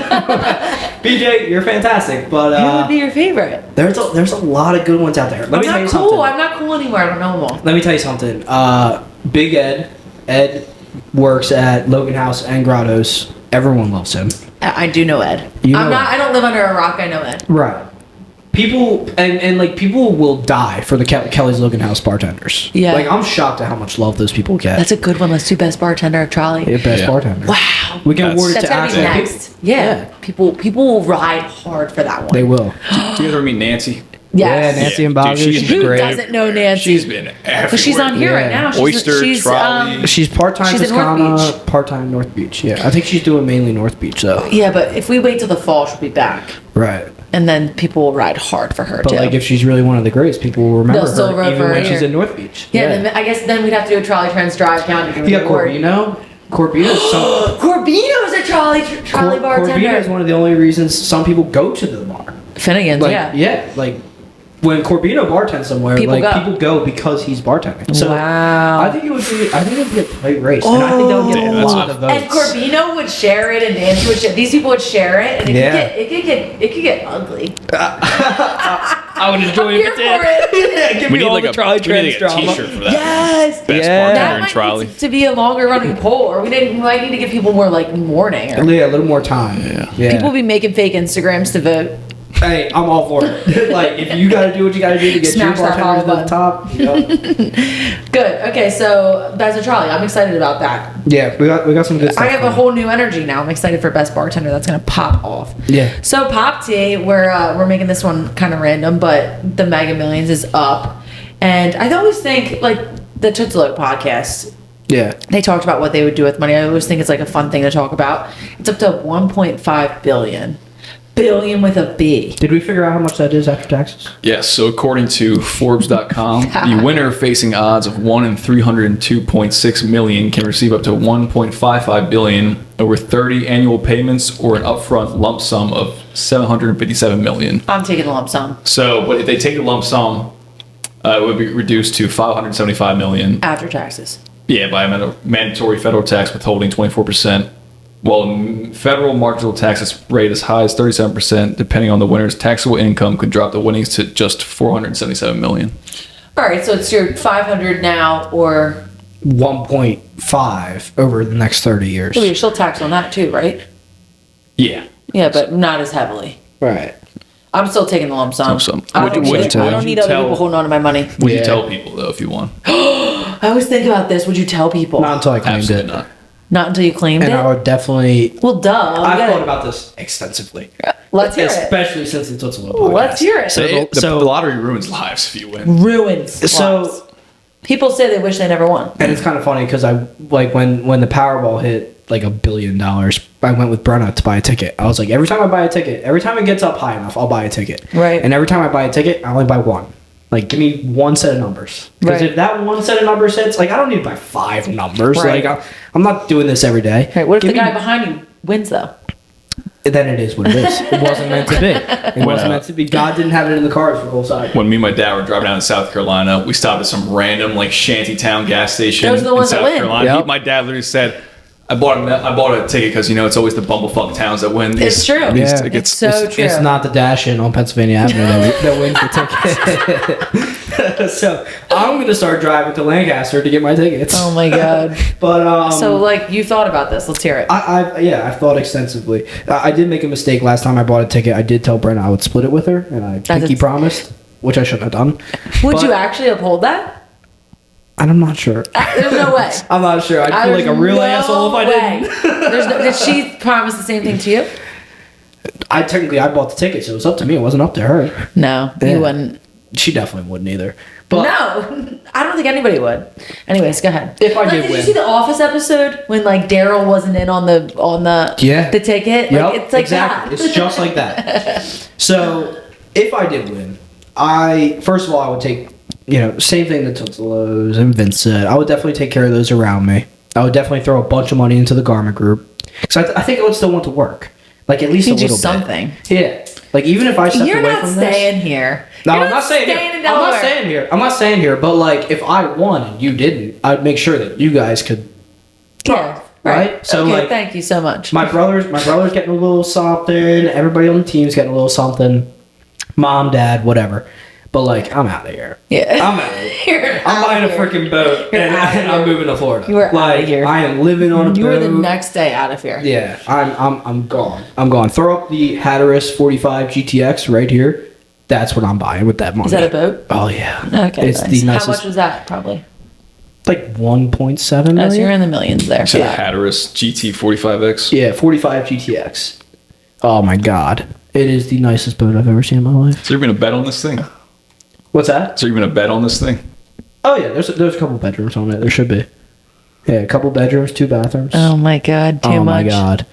BJ, you're fantastic, but Who would be your favorite? there's a lot of good ones out there. Let I'm me tell not you cool. something. I'm not cool anymore. I don't know them all. Let me tell you something. Big Ed. Ed works at Logan House and Grottos. Everyone loves him. I do know Ed. You know I'm not. Ed. I don't live under a rock. I know Ed. Right. People and like people will die for the Kelly's Logan House bartenders. Yeah. Like I'm shocked at how much love those people get. That's a good one. Let's do best bartender of Trolley. Yeah, best Yeah. bartender. Wow. We can award it That's to gotta be actual next. people. Yeah. People will ride hard for that one. They will. Do you ever meet Nancy? Yes. Yeah, Nancy Yeah, and Bobby. dude, she's she's been Who great. doesn't know Nancy? She's been everywhere. But she's on here right Yeah. now. She's, Oyster, she's, Trolley. She's part-time She's in North Toscana, Beach. part-time North Beach. Yeah, I think she's doing mainly North Beach though. Yeah, but if we wait till the fall, she'll be back. Right. And then people will ride hard for her But too. like if she's really one of the greats, people will remember They'll still her vote even for when her she's here. in North Beach. yeah, then I guess then we'd have to do a Trolley Trends drive down to give her You the got award. Corbino. Corbino's so Corbino's a Trolley bartender. Corbino is one of the only reasons some people go to the bar. Finnegan's, Like yeah. like when Corbino bartends somewhere, People go. people go because he's bartending. So Wow. I think it would be a tight race, and I think that would get Damn, a that's lot of votes. And Corbino would share it, and Nancy would share. These people would share it, and it could get ugly. I would enjoy I'm here for it. Yeah, give We me need all like the Trolley we need Trends like a drama. T-shirt for that. Yes. Best Yeah. bartender That in might Trolley. need to be a longer running poll, or we might need to give people more like warning. Or Yeah, a little more time. Yeah. people be making fake Instagrams to vote. Hey, I'm all for it. Like, if you got to do what you got to do to get Smash your that bartenders follow to the top, Good. Okay, so Best of Trolley. I'm excited about that. yeah, we got some good stuff. I have a coming. whole new energy now. I'm excited for Best Bartender. That's gonna pop off. Yeah. So Pop Tea, we're making this one kind of random, but the Mega Millions is up, and I always think like the Tootsie Look podcast. Yeah. They talked about what they would do with money. I always think it's like a fun thing to talk about. It's up to 1.5 billion. Billion with a B. Did we figure out how much that is after taxes? Yes, so according to Forbes.com, the winner facing odds of 1 in 302.6 million can receive up to 1.55 billion over 30 annual payments or an upfront lump sum of 757 million. I'm taking the lump sum So, but if they take the lump sum, it would be reduced to 575 million. after taxes. Yeah, by a mandatory federal tax withholding 24%. While federal marginal tax rate as high as 37%, depending on the winner's taxable income, could drop the winnings to just 477 million. All right, so it's your 500 now, or 1.5 over the next 30 years. oh, you're still taxed on that too, right? Yeah. Yeah, but not as heavily. Right. I'm still taking the lump sum. Lump sum. I Would don't you- need, would you- I would don't you need other tell- people holding on to my money. Would Yeah. you tell people though if you won? I always think about this. Would you tell people? Not until I claimed Absolutely it. not. Not until you claimed And it? I would definitely. Well, duh. I've yeah. thought about this extensively. Let's hear it. Especially since it's Tootsie Look podcast. Let's hear it. So, the So- lottery ruins lives if you win. Ruins. So- lives. People say they wish they never won. And it's kind of funny because I like when the Powerball hit like $1 billion, I went with Brenna to buy a ticket. I was like, every time I buy a ticket, every time it gets up high enough, I'll buy a ticket. Right. And every time I buy a ticket, I only buy one. Like, give me one set of numbers. Because Right. if that one set of numbers hits, like, I don't need to buy 5 numbers. Right. Like, I'm not doing this every day. Right. What if Give the guy me- behind you wins though? Then it is what it is. It wasn't meant to be. It wasn't meant to be. God didn't have it in the cards for both sides. When me and my dad were driving down to South Carolina, we stopped at some random like shanty town gas station Those are the in ones that South win. Carolina. Yep. My dad literally said, "I bought a ticket because it's always the bumblefuck towns that win these, It's true. these Yeah. tickets." It's so true. It's not the dash-in on Pennsylvania Avenue that wins the ticket. So I'm going to start driving to Lancaster to get my tickets. Oh my god. But So like you thought about this. Let's hear it. I've thought extensively. I did make a mistake last time I bought a ticket. I did tell Brenna I would split it with her, and I pinky a- promised, which I shouldn't have done. Would but- you actually uphold that? I'm not sure. There's no way. I'm not sure. I'd feel like a real asshole if I didn't. Did she promise the same thing to you? I bought the ticket, so it was up to me. It wasn't up to her. No, Yeah. you wouldn't. She definitely wouldn't either. But No, I don't think anybody would. Anyways, go ahead. If I did did you win. see the Office episode when like Daryl wasn't in on the Yeah. the ticket? Yep, Like it's like exactly. that. It's just like that. So if I did win, first of all I would take, same thing that Tootsilos and Vince said. I would definitely take care of those around me. I would definitely throw a bunch of money into the garment group because I think I would still want to work, like at least You a do little something. bit. Yeah, like even if I stepped You're away not from staying here. No, You're I'm not staying here. in I'm not Delaware. staying here. I'm not staying here. But like, if I won and you didn't, I'd make sure that you guys could. Yeah. Right? So, okay, like, thank you so much. My brother's getting a little something. Everybody on the team's getting a little something. Mom, dad, whatever. But like, I'm out of here. Yeah. I'm out of here. I'm buying a freaking boat You're and outta I'm here. moving to Florida. You are like, outta here. I am living on a You boat. were the next day out of here. Yeah, I'm gone. I'm gone. Throw up the Hatteras 45 GTX right here. That's what I'm buying with that money. Is that a boat? Oh yeah. Okay. It's nice. the How nicest. much was that? Probably. Like 1.7 Oh, million. so you're in the millions there. So Hatteras GT45X. Yeah, 45 GTX. Oh my god. It is the nicest boat I've ever seen in my life. So you're gonna bet on this thing? What's that? So you're gonna bet on this thing? Oh yeah, there's a couple bedrooms on it. There should be. Yeah, a couple bedrooms, 2 bathrooms. Oh my god, too Oh much. my god.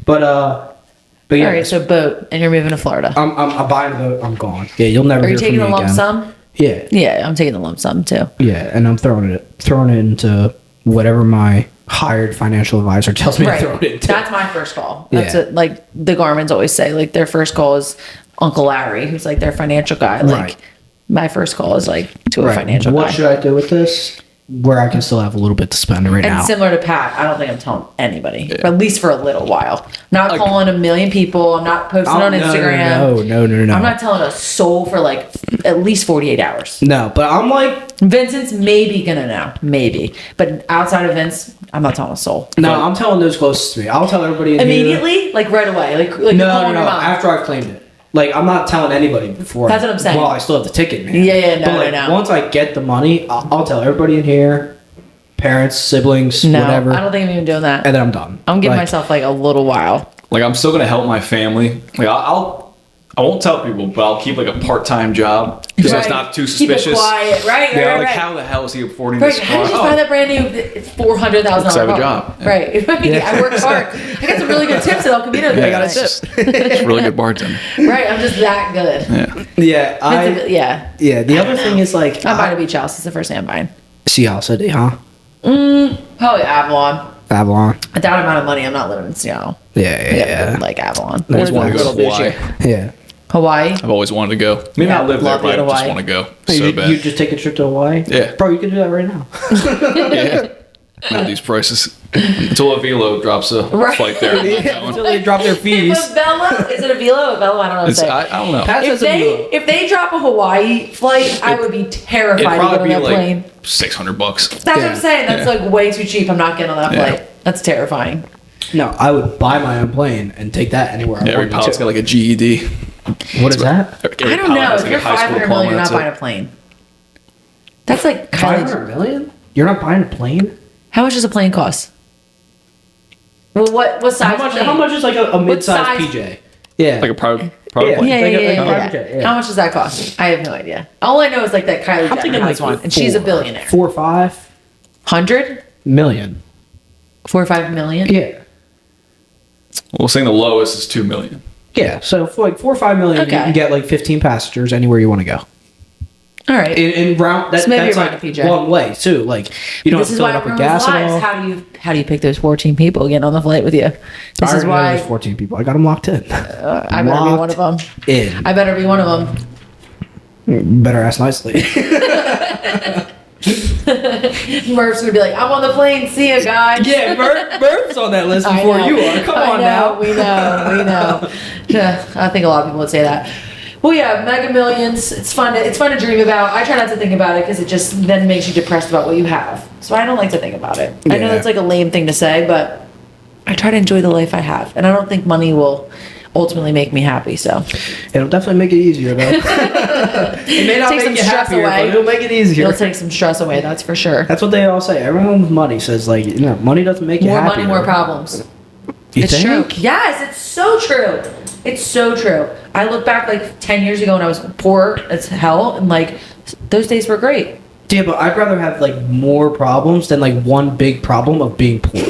But yeah. All right, so boat, and you're moving to Florida. I'm buying a boat. I'm gone. Yeah, you'll never Are you hear taking from the me lump again. sum? Yeah. Yeah, I'm taking the lump sum too. Yeah, and I'm throwing it into whatever my hired financial advisor tells me to throw it into. That's my first call. That's Yeah. what, like the Garmins always say. Like their first call is Uncle Larry, who's like their financial guy. Like Right. my first call is like to a Right. financial What guy. should I do with this? Where I can still have a little bit to spend right And now. similar to Pat, I don't think I'm telling anybody, at least for a little while. Not calling a million people. I'm not posting on Instagram. No. I'm not telling a soul for like at least 48 hours. No, but I'm like, Vincent's maybe gonna know, maybe, but outside of Vince, I'm not telling a soul. no, I'm telling those closest to me. I'll tell everybody in here. Immediately, like right away, like No, you're no, calling no. your mom. After I've claimed it. Like, I'm not telling anybody before. That's what I'm saying. Well, I still have the ticket, man. Yeah, no, but like, no. once I get the money, I'll tell everybody in here, parents, siblings, No, whatever, I don't think I'm even doing that. and then I'm done. I'm giving Like, myself like a little while. Like I'm still gonna help my family. Like I won't tell people, but I'll keep like a part-time job because that's Right. not too Keep it suspicious. right, Yeah, right. like how the hell is he affording Right, this how did car? you just buy that brand new $400,000 Because I have a car? job. Yeah. Right, I worked hard. I got some really good tips at El Camino. Yeah, I got a it's tip. it's really good bartending. Right, I'm just that good. Yeah. Yeah, The other thing is like, I'm buying a beach house. It's the first thing I'm buying. Seattle City, huh? Probably Avalon. Avalon. At that amount of money, I'm not living in Seattle. Yeah. Like Avalon. I always wanted to go to Little Hawaii. bougie. Yeah. Hawaii. I've always wanted to go. Maybe Yeah, not live there, love but I to just Hawaii. want to go Hey, so you bad. just take a trip to Hawaii? Yeah. Bro, you can do that right now. Yeah. Not these prices. Until a Velo drops a Right. flight there. I'm not going. Until they drop their fees. If a Velo, is it a Velo? A Velo? I don't know what to say. I don't know. Pat If says a Velo. they drop a Hawaii flight, I would be It'd terrified to get probably on be that like plane. $600. That's what I'm saying. That's Yeah. like way too cheap. I'm not getting on that Yeah. flight. That's terrifying. No, I would buy my own plane and take that anywhere I Every wanted pilot's to. got like a GED. What is that? Every I don't pilot know. has, If like, you're a high school 500 million, you're not diploma, buying a that's plane. That's like college. 500 million? You're not buying a plane? How much does a plane cost? Well, what size plane? How much is like a mid-sized size? PJ? Yeah. Like a private Yeah. plane. Yeah, Like yeah, a- yeah, like a yeah, private jet, yeah. How much does that cost? I have no idea. All I know is like that Kylie I'm Jenner thinking has like one, and she's a 4 billionaire. 4 or 5 100? million. 4 or 5 million? Yeah. We'll say the lowest is 2 million. Yeah. So for like 4 or 5 million, you Okay. can get like 15 passengers anywhere you want to go. All right. In round, So maybe that's you're like right, PJ. one way too. Like you don't This have is to fill why it up with everyone gas at lies. all. How do you pick those 14 people getting on the flight with you? This I is already know why there's 14 people. I got them locked in. I better be one of them. In. I better be one of them. Better ask nicely. Murph's gonna be like, I'm on the plane. See you guys. Yeah, Murph's on that list I before know. you are. Come I on know, now. We know. Yeah, I think a lot of people would say that. Well, yeah, Mega Millions. It's fun. It's fun to dream about. I try not to think about it because it just then makes you depressed about what you have. So I don't like to think about it. I know Yeah. that's like a lame thing to say, but I try to enjoy the life I have, and I don't think money will ultimately make me happy. So It'll definitely make it easier, though. It may not Take some make you stress happier, away. but it'll make it easier. it'll take some stress away. That's for sure. That's what they all say. Everyone with money says, like, money doesn't make you More happier. money, more problems. You It's think? true. Yes, it's so true. It's so true. I look back like 10 years ago when I was poor as hell, and like those days were great. Yeah, but I'd rather have like more problems than like one big problem of being poor.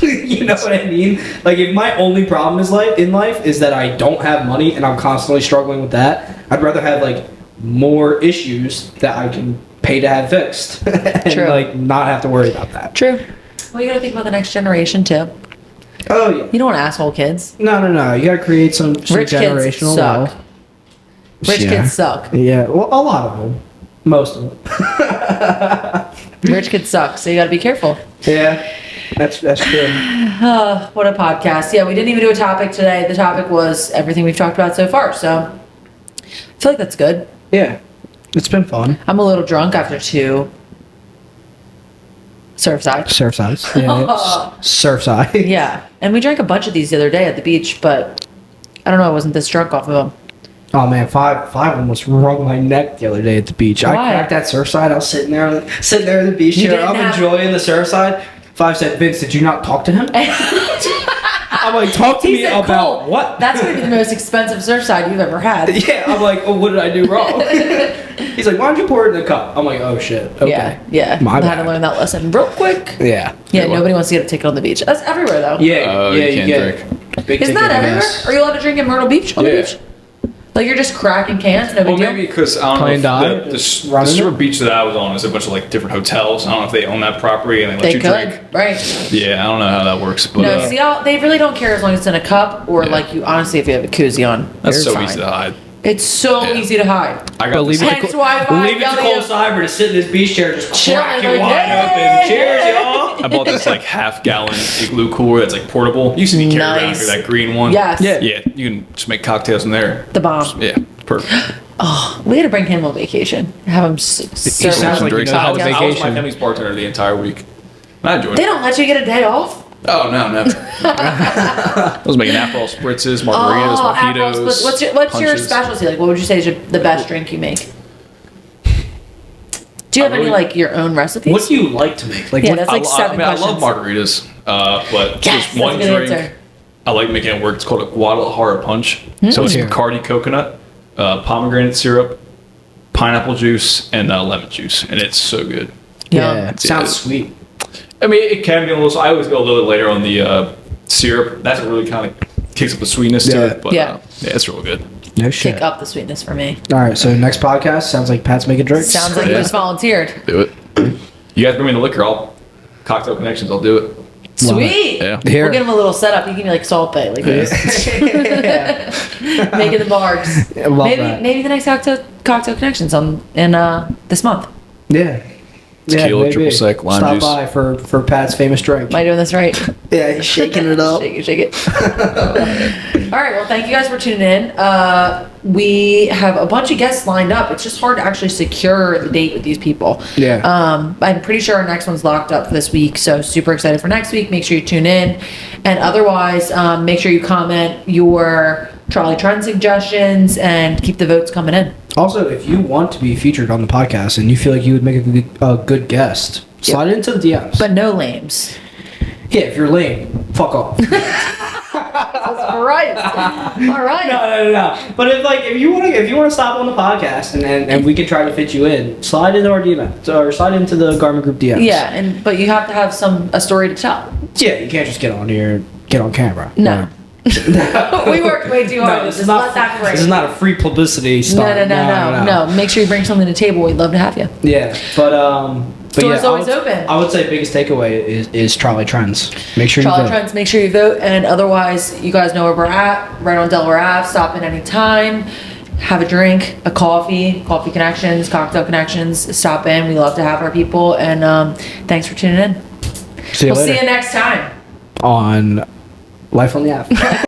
You know what I mean? Like if my only problem is in life is that I don't have money and I'm constantly struggling with that, I'd rather have like more issues that I can pay to have fixed and True. like not have to worry about that. True. Well, you gotta think about the next generation too. Oh yeah. You don't want asshole kids. No. You gotta create some Rich kids generational suck. wealth. Rich Yeah. kids suck. Yeah, well, a lot of them. Most of them. Rich kids suck, so you gotta be careful. Yeah, that's true. What a podcast. Yeah, we didn't even do a topic today. The topic was everything we've talked about so far, so I feel like that's good. Yeah, it's been fun. I'm a little drunk after 2 Surfside. Surfside. Yeah, Surfside. Yeah, and we drank a bunch of these the other day at the beach, but I don't know, I wasn't this drunk off of them. Oh man, five almost wrung my neck the other day at the beach. Why? I cracked that Surfside. I was sitting there in the beach You chair. didn't I'm have- enjoying the Surfside. 5 said, Vince, did you not talk to him? I'm like, talk to He me said, about "Cool, what? That's gonna be the most expensive Surfside you've ever had. Yeah, I'm like, oh, what did I do wrong? He's like, why don't you pour it in a cup? I'm like, oh shit. Okay. Yeah. My I had to bad. learn that lesson real quick. Yeah. Yeah, nobody wants to get a ticket on the beach. That's everywhere though. Yeah, Oh, yeah, you you can't get drink. big Isn't that ticket everywhere? events. Are you allowed to drink in Myrtle Beach on the Yeah. beach? Like you're just cracking cans, no big Well, deal? maybe because I Plain don't know. die, If just the running strip it? beach that I was on is a bunch of like different hotels. I don't know if they own that property and they let They you could, drink. right? Yeah, I don't know how that works, but No, see, they really don't care as long as it's in a cup or Yeah. like you. Honestly, if you have a koozie on, that's you're so fine. easy to hide. It's so Yeah. easy to hide. I got Believe this, it like, Hence why I Leave it to yell Cole at you. Cyber to sit in his beach chair, just Chilling, crack it like, wide "Yay!" open. Cheers, y'all. I bought this like half-gallon igloo cooler that's like portable. You see me carry around Nice. here, that green one. Yes. Yeah. Yeah, you can just make cocktails in there. The bomb. Yeah, perfect. Oh, we had to bring him on vacation. Have him serve sounds like he Drinks. knows how to I was my vacation. family's bartender the entire week. And I enjoyed They it. don't let you get a day off. Oh no, never. I was making Aperol spritzes, margaritas, Oh, mojitos. Aperol Spritz. What's your punches. specialty? Like, what would you say is the best drink you make? Do you have any really- like your own recipes? What do you like to make? Like, Yeah, what, that's like seven I love questions. margaritas, but Yes, just one that's a good drink. answer. I like making it work. It's called a Guadalajara punch. So it's Yeah. Bacardi coconut, pomegranate syrup, pineapple juice, and lemon juice, and it's so good. yeah, it Yeah. sounds sweet. I mean, it can be a little. I always go a little bit later on the syrup. That's what really kind of kicks up the sweetness to Yeah. it. But Yeah. yeah, it's real good. No shit. Kick up the sweetness for me. All right, so next podcast sounds like Pat's making drinks. Sounds like he Yeah. was volunteered. Do it. You guys bring me the liquor. I'll cocktail connections. I'll do it. Love it. Sweet. Yeah. Here. We'll get him a little setup. You can be like Salt Bay, like this. Making the bars. I love maybe that. maybe the next cocktail connections in this month. Yeah. Tequila, maybe. triple sec, lime Stop juice. by for Pat's famous drink. Am I doing this right? Yeah, he's shaking it up. Shake it. All right. Well, thank you guys for tuning in. We have a bunch of guests lined up. It's just hard to actually secure the date with these people. Yeah. I'm pretty sure our next one's locked up for this week. So super excited for next week. Make sure you tune in. And otherwise, make sure you comment your trolley trend suggestions and keep the votes coming in. Also, if you want to be featured on the podcast and you feel like you would make a good guest, slide into the DMs. But no lames. yeah, if you're lame, fuck off. All right. All right. No. But if you want to stop on the podcast and we can try to fit you in, slide into our DMs or slide into the Garment Group DMs. Yeah, but you have to have a story to tell. Yeah, you can't just get on camera. No. We worked way too hard. No, Just let that break. this is not a free publicity No, stunt. no. Make sure you bring something to the table. We'd love to have you. Yeah, but Door's yeah, always open. I would say biggest takeaway is Trolley Trends. Make sure Trolley you vote. Trends, make sure you vote. And otherwise, you guys know where we're at. Right on Delaware Ave. Stop in anytime. Have a drink, a coffee connections, cocktail connections. Stop in. We love to have our people. And thanks for tuning in. See you We'll later see you next time. on Life on the App.